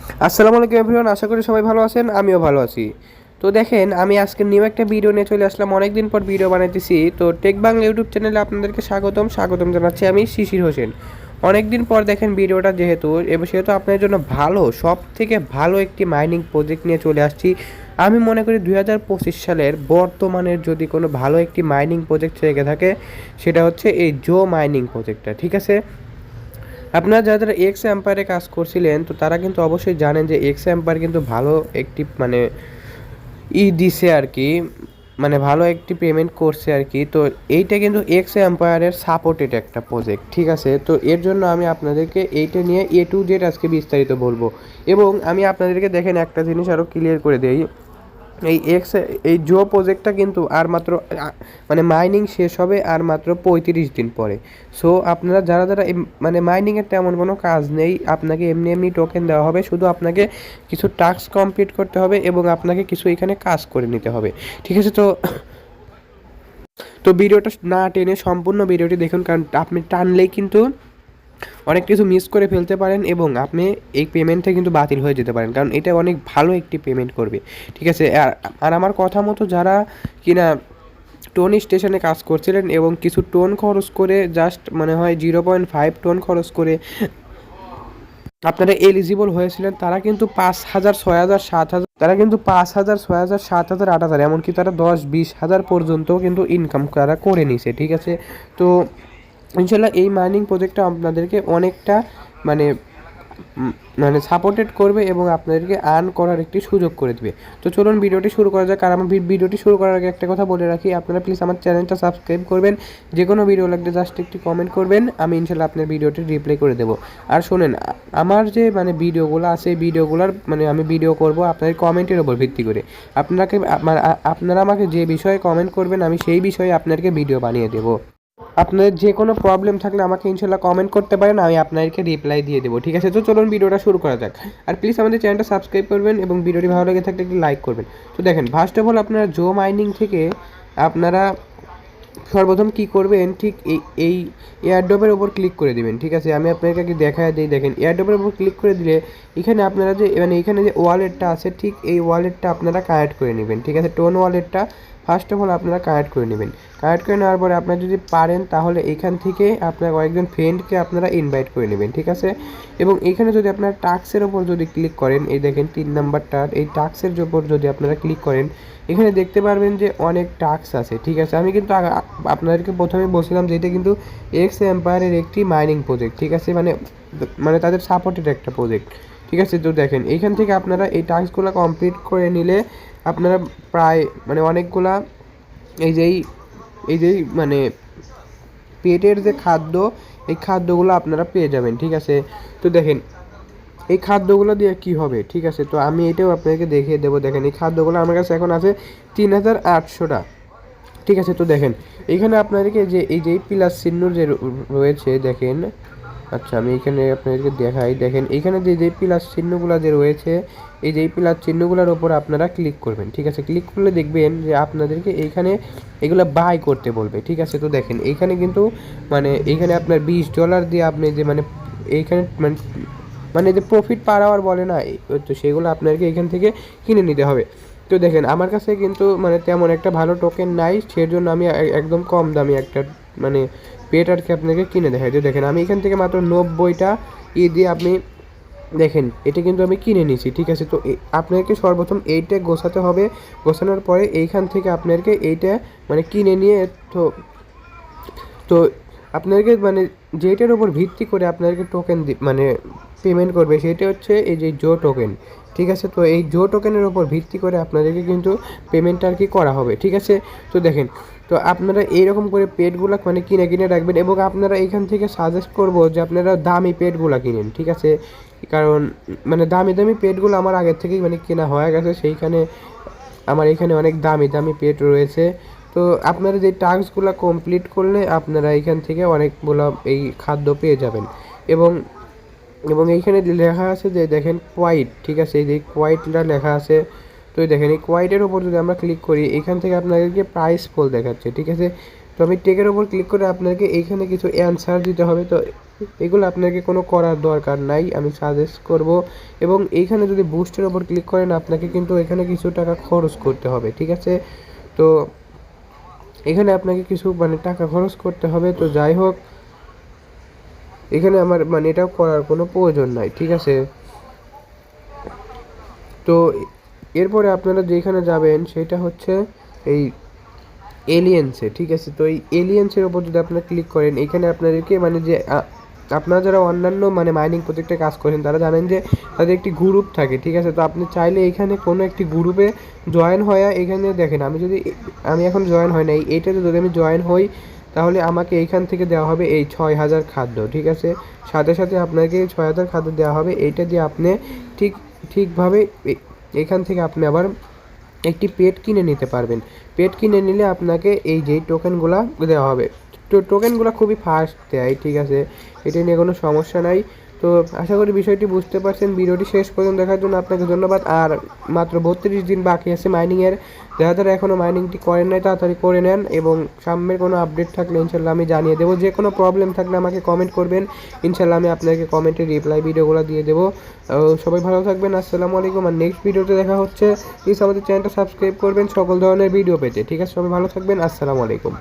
আসসালামু আলাইকুম এভরিওয়ান, আশা করি সবাই ভালো আছেন। আমিও ভালো আছি। তো দেখেন, আমি আজকে নিউ একটা ভিডিও নিয়ে চলে আসলাম। অনেক দিন পর ভিডিও বানাইতেছি। তো টেক বাংলা ইউটিউব চ্যানেলে আপনাদেরকে স্বাগতম জানাচ্ছি আমি শিশির হোসেন। অনেক দিন পর দেখেন ভিডিওটা, সেহেতু আপনাদের জন্য সব থেকে ভালো একটি মাইনিং প্রজেক্ট নিয়ে চলে আসছি। আমি মনে করি 2025 সালের বর্তমানের যদি কোনো ভালো একটি মাইনিং প্রজেক্ট থেকে থাকে, সেটা হচ্ছে এই জো মাইনিং প্রজেক্টটা। ঠিক আছে, আপনারা যারা যারা এক্স এম্পায়ারে কাজ করছিলেন, তো তারা কিন্তু অবশ্যই জানেন যে এক্স এম্পায়ার কিন্তু ভালো একটি দিছে আর কি, ভালো একটি পেমেন্ট করছে আর কি। তো এইটা কিন্তু এক্স এম্পায়ারের সাপোর্টেড একটা প্রজেক্ট। ঠিক আছে, তো এর জন্য আমি আপনাদেরকে এইটা নিয়ে A to Z আজকে বিস্তারিত বলবো। এবং আমি আপনাদেরকে দেখেন একটা জিনিস আরও ক্লিয়ার করে দেই। এই জো প্রজেক্টটা কিন্তু আর মাত্র মাইনিং শেষ হবে আর মাত্র 35 দিন পরে। সো আপনারা যারা যারা মাইনিংয়ের তেমন কোনো কাজ নেই, আপনাকে এমনি এমনি টোকেন দেওয়া হবে, শুধু আপনাকে কিছু টাস্ক কমপ্লিট করতে হবে এবং আপনাকে কিছু এখানে কাজ করে নিতে হবে। ঠিক আছে, তো তো ভিডিওটা না টেনে সম্পূর্ণ ভিডিওটি দেখুন, কারণ আপনি টানলেই কিন্তু অনেক কিছু মিস করে ফেলতে পারেন এবং আপনি এই পেমেন্টটা কিন্তু বাতিল হয়ে যেতে পারেন, কারণ এটা অনেক ভালো একটি পেমেন্ট করবে। ঠিক আছে, আর আমার কথা মতো যারা কিনা টোন স্টেশনে কাজ করছিলেন এবং কিছু টোন খরচ করে, জাস্ট মনে হয় 0.5 টোন খরচ করে আপনারা এলিজিবল হয়েছিলেন, তারা কিন্তু 5,000, 6,000, 7,000, তারা কিন্তু 5,000, 6,000, 7,000, 8,000, এমনকি তারা 10-20 হাজার পর্যন্ত কিন্তু ইনকাম তারা করে নিছে। ঠিক আছে, তো ইনশাল্লাহ এই মাইনিং প্রজেক্টটা আপনাদেরকে অনেকটা মানে সাপোর্টেড করবে এবং আপনাদেরকে আর্ন করার একটি সুযোগ করে দেবে। তো চলুন ভিডিওটি শুরু করা যাক। আর আমার ভিডিওটি শুরু করার আগে একটা কথা বলে রাখি, আপনারা প্লিজ আমার চ্যানেলটা সাবস্ক্রাইব করবেন। যে কোনো ভিডিও লাগলে জাস্ট একটি কমেন্ট করবেন, আমি ইনশাল্লাহ আপনার ভিডিওটি রিপ্লাই করে দেবো। আর শোনেন, আমার যে ভিডিওগুলো আছে, ভিডিওগুলোর আমি ভিডিও করব আপনাদের কমেন্টের ওপর ভিত্তি করে। আপনারা আমাকে যে বিষয়ে কমেন্ট করবেন, আমি সেই বিষয়ে আপনাদেরকে ভিডিও বানিয়ে দেবো। আপনাদের যে কোনো প্রবলেম থাকলে আমাকে ইনশাল্লাহ কমেন্ট করতে পারেন, আমি আপনাদেরকে রিপ্লাই দিয়ে দেবো। ঠিক আছে, তো চলুন ভিডিওটা শুরু করা যাক। আর প্লিজ আমাদের চ্যানেলটা সাবস্ক্রাইব করবেন এবং ভিডিওটি ভালো লেগে থাকলে একটি লাইক করবেন। তো দেখেন, ফার্স্ট অফ অল আপনারা জো মাইনিং থেকে আপনারা সর্বপ্রথম কী করবেন, ঠিক এই এয়ারড্রপের ওপর ক্লিক করে দেবেন। ঠিক আছে, আমি আপনাকে আগে দেখায় দিই। দেখেন, এয়ারড্রপের ওপর ক্লিক করে দিলে এখানে আপনারা যে এখানে যে ওয়ালেটটা আছে, ঠিক এই ওয়ালেটটা আপনারা কানেক্ট করে নেবেন। ঠিক আছে, টোন ওয়ালেটটা ফার্স্ট অফ অল আপনারা কানেক্ট করে নেবেন। কানেক্ট করে নেওয়ার পরে আপনারা যদি পারেন, তাহলে এখান থেকে আপনার কয়েকজন ফ্রেন্ডকে আপনারা ইনভাইট করে নেবেন। ঠিক আছে, এবং এখানে যদি আপনারা টাস্কের ওপর যদি ক্লিক করেন, এই দেখেন 3 নাম্বারটা, এই টাস্কের ওপর যদি আপনারা ক্লিক করেন, এখানে দেখতে পারবেন যে অনেক টাস্ক আছে। ঠিক আছে, আমি কিন্তু আপনাদেরকে প্রথমে বলছিলাম যে এটা কিন্তু এক্স এম্পায়ারের একটি মাইনিং প্রজেক্ট। ঠিক আছে, তাদের সাপোর্টেড একটা প্রজেক্ট। ঠিক আছে, তো দেখেন এইখান থেকে আপনারা এই টাস্কগুলো কমপ্লিট করে নিলে আপনারা প্রায় অনেকগুলা এই যেই এই যেই পেটের যে খাদ্য, এই খাদ্যগুলো আপনারা পেয়ে যাবেন। ঠিক আছে, তো দেখেন এই খাদ্যগুলো দিয়ে কি হবে। ঠিক আছে, তো আমি এটাও আপনাদেরকে দেখিয়ে দেবো। দেখেন, এই খাদ্যগুলো আমার কাছে এখন আছে 3,800টা। ঠিক আছে, তো দেখেন এইখানে আপনাদেরকে এই যে প্লাস চিহ্ন যে রয়েছে, দেখেন। আচ্ছা, আমি এখানে আপনাদেরকে দেখাই। দেখেন, এইখানে যে প্লাস চিহ্নগুলো যে রয়েছে, এই যে প্লাস চিহ্নগুলোর ওপর আপনারা ক্লিক করবেন। ঠিক আছে, ক্লিক করলে দেখবেন যে আপনাদেরকে এইখানে এগুলো বাই করতে বলবে। ঠিক আছে, তো দেখেন এইখানে কিন্তু এইখানে আপনার $20 দিয়ে আপনি যে এইখানে যে প্রফিট পার আওয়ার বলে না, তো সেগুলো আপনাদেরকে এখান থেকে কিনে নিতে হবে। তো দেখেন, আমার কাছে কিন্তু তেমন একটা ভালো টোকেন নাই, সেজন্য আমি একদম কম দামি একটা পেট আর কি আপনাকে কিনে দেখাই। তো দেখেন, আমি এখান থেকে মাত্র 90টা দিয়ে আপনি দেখেন এটা কিন্তু আমি কিনে নিছি। ঠিক আছে, তো আপনাকে সর্বপ্রথম এইটা গোছাতে হবে। গোছানোর পরে এইখান থেকে আপনাদেরকে এইটা কিনে নিয়ে, তো তো আপনাদেরকে যেটার উপর ভিত্তি করে আপনাদেরকে টোকেন পেমেন্ট করবে, সেটা হচ্ছে এই যে জো টোকেন। ঠিক আছে, তো এই জো টোকেনের উপর ভিত্তি করে আপনাদেরকে কিন্তু পেমেন্টটা আর কি করা হবে। ঠিক আছে, তো দেখেন, তো আপনারা এইরকম করে পেটগুলো কিনে কিনে রাখবেন এবং আপনারা এইখান থেকে সাজেস্ট করব যে আপনারা দামি পেটগুলো কিনেন। ঠিক আছে, কারণ দামি দামি পেটগুলো আমার আগের থেকেই কেনা হয়ে গেছে, সেইখানে আমার এখানে অনেক দামি দামি পেট রয়েছে। তো আপনারা যে টাস্কগুলো কমপ্লিট করলে আপনারা এইখান থেকে অনেকগুলো এই খাদ্য পেয়ে যাবেন। এবং এবং এইখানে লেখা আছে যে দেখেন কোয়াইট। ঠিক আছে, এই যে কোয়াইটটা লেখা আছে, তো দেখেন এই কোয়াইটের ওপর যদি আমরা ক্লিক করি, এখান থেকে আপনাদেরকে প্রাইস পোল দেখাচ্ছে। ঠিক আছে, তো আমি টেকের ওপর ক্লিক করে আপনাদেরকে এইখানে কিছু অ্যান্সার দিতে হবে। তো এগুলো আপনাকে কোনো করার দরকার নাই, আমি সাজেস্ট করব। এবং এইখানে যদি বুস্টের ওপর ক্লিক করেন আপনাকে কিন্তু এখানে কিছু টাকা খরচ করতে হবে, ঠিক আছে। তো এখানে আপনাকে কিছু মানে টাকা খরচ করতে হবে। তো যাই হোক, এখানে আমার মানে এটাও করার কোনো প্রয়োজন নাই, ঠিক আছে। তো এরপরে আপনারা যেখানে যাবেন সেটা হচ্ছে এই এলিয়েন্সে, ঠিক আছে। তো এই এলিয়েন্সের ওপর যদি আপনারা ক্লিক করেন, এখানে আপনাদেরকে মানে যে আপনারা যারা অন্যান্য মানে মাইনিং প্রজেক্টে কাজ করেন তারা জানেন যে তাদের একটি গ্রুপ থাকে, ঠিক আছে। তো আপনি চাইলে এখানে কোনো একটি গ্রুপে জয়েন হয়ে এখানে দেখেন, আমি এখন জয়েন হয় নাই, এইটাতে যদি আমি জয়েন হই তাহলে আমাকে এইখান থেকে দেওয়া হবে এই 6000 খাদ্য, ঠিক আছে। সাথে সাথে আপনাকে 6000 খাদ্য দেওয়া হবে, এইটা দিয়ে আপনি ঠিকভাবে এখান থেকে আপনি আবার একটি পেট কিনে নিতে পারবেন। পেট কিনে নিলে আপনাকে এই যে টোকেনগুলো দেওয়া হবে। তো টোকেনগুলো খুবই ফাস্ট দেয়, ঠিক আছে, এটা নিয়ে কোনো সমস্যা নাই। তো আশা করি বিষয়টি বুঝতে পারছেন। ভিডিওটি শেষ পর্যন্ত দেখার জন্য আপনাকে ধন্যবাদ। আর মাত্র 32 দিন বাকি আছে মাইনিংয়ের, যারা এখনও মাইনিংটি করেন নাই তাড়াতাড়ি করে নেন। এবং সামনের কোনো আপডেট থাকলে ইনশাল্লাহ আমি জানিয়ে দেবো। যে কোনো প্রবলেম থাকলে আমাকে কমেন্ট করবেন, ইনশাল্লাহ আমি আপনাকে কমেন্টে রিপ্লাই ভিডিওগুলো দিয়ে দেবো। সবাই ভালো থাকবেন, আসসালামু আলাইকুম। আর নেক্সট ভিডিওতে দেখা হচ্ছে। প্লিজ আমাদের চ্যানেলটা সাবস্ক্রাইব করবেন সকল ধরনের ভিডিও পেতে, ঠিক আছে। সবাই ভালো থাকবেন, আসসালামু আলাইকুম।